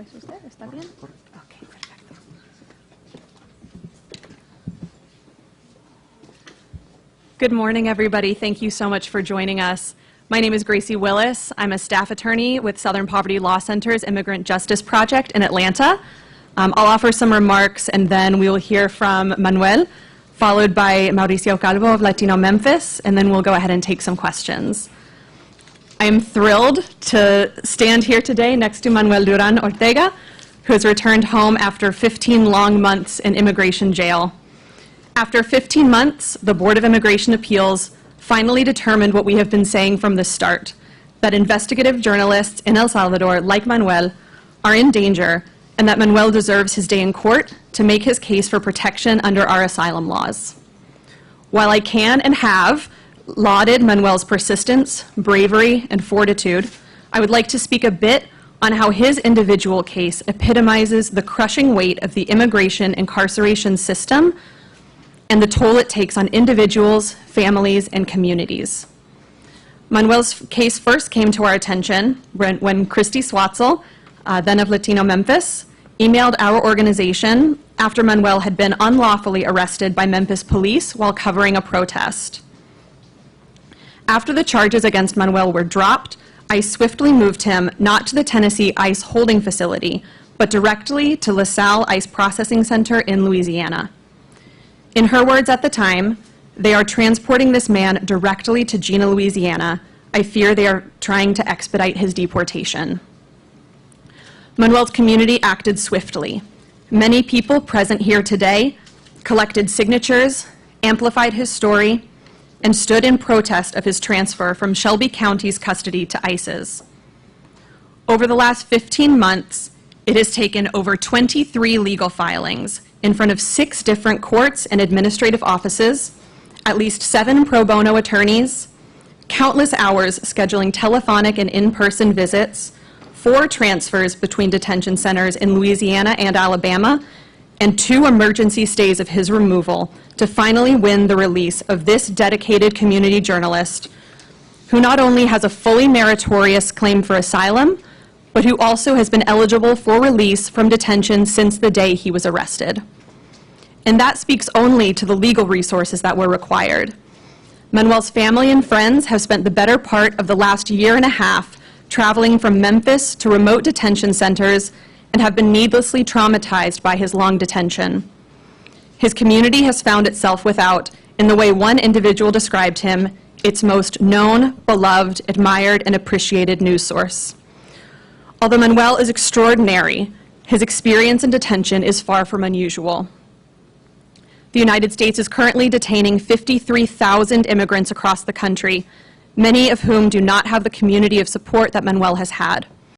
después usted, ¿está bien? Ok, perfecto. Good morning, everybody. Thank you so much for joining us. My name is Gracie Willis. I'm a staff attorney with Southern Poverty Law Center's Immigrant Justice Project in Atlanta. I'll offer some remarks, and then we will hear from Manuel, followed by Mauricio Calvo of Latino Memphis, and then we'll go ahead and take some questions. I am thrilled to stand here today next to Manuel Duran Ortega, who has returned home after 15 long months in immigration jail. After 15 months, the Board of Immigration Appeals finally determined what we have been saying from the start, that investigative journalists in El Salvador, like Manuel, are in danger, and that Manuel deserves his day in court to make his case for protection under our asylum laws. While I can and have lauded Manuel's persistence, bravery, and fortitude, I would like to speak a bit on how his individual case epitomizes the crushing weight of the immigration incarceration system and the toll it takes on individuals, families, and communities. Manuel's case first came to our attention when Christy Swatzel, then of Latino Memphis, emailed our organization after Manuel had been unlawfully arrested by Memphis police while covering a protest. After the charges against Manuel were dropped, ICE swiftly moved him not to the Tennessee ICE holding facility, but directly to LaSalle ICE Processing Center in Louisiana. In her words at the time, "They are transporting this man directly to Gina, Louisiana. I fear they are trying to expedite his deportation." Manuel's community acted swiftly. Many people present here today collected signatures, amplified his story, and stood in protest of his transfer from Shelby County's custody to ICE's. Over the last 15 months, it has taken over 23 legal filings in front of 6 different courts and administrative offices, at least 7 pro bono attorneys, countless hours scheduling telephonic and in-person visits, 4 transfers between detention centers in Louisiana and Alabama, and 2 emergency stays of his removal to finally win the release of this dedicated community journalist who not only has a fully meritorious claim for asylum, but who also has been eligible for release from detention since the day he was arrested. And that speaks only to the legal resources that were required. Manuel's family and friends have spent the better part of the last year and a half traveling from Memphis to remote detention centers and have been needlessly traumatized by his long detention. His community has found itself without, in the way one individual described him, its most known, beloved, admired, and appreciated news source. Although Manuel is extraordinary, his experience in detention is far from unusual. The United States is currently detaining 53,000 immigrants across the country, many of whom do not have the community of support that Manuel has had.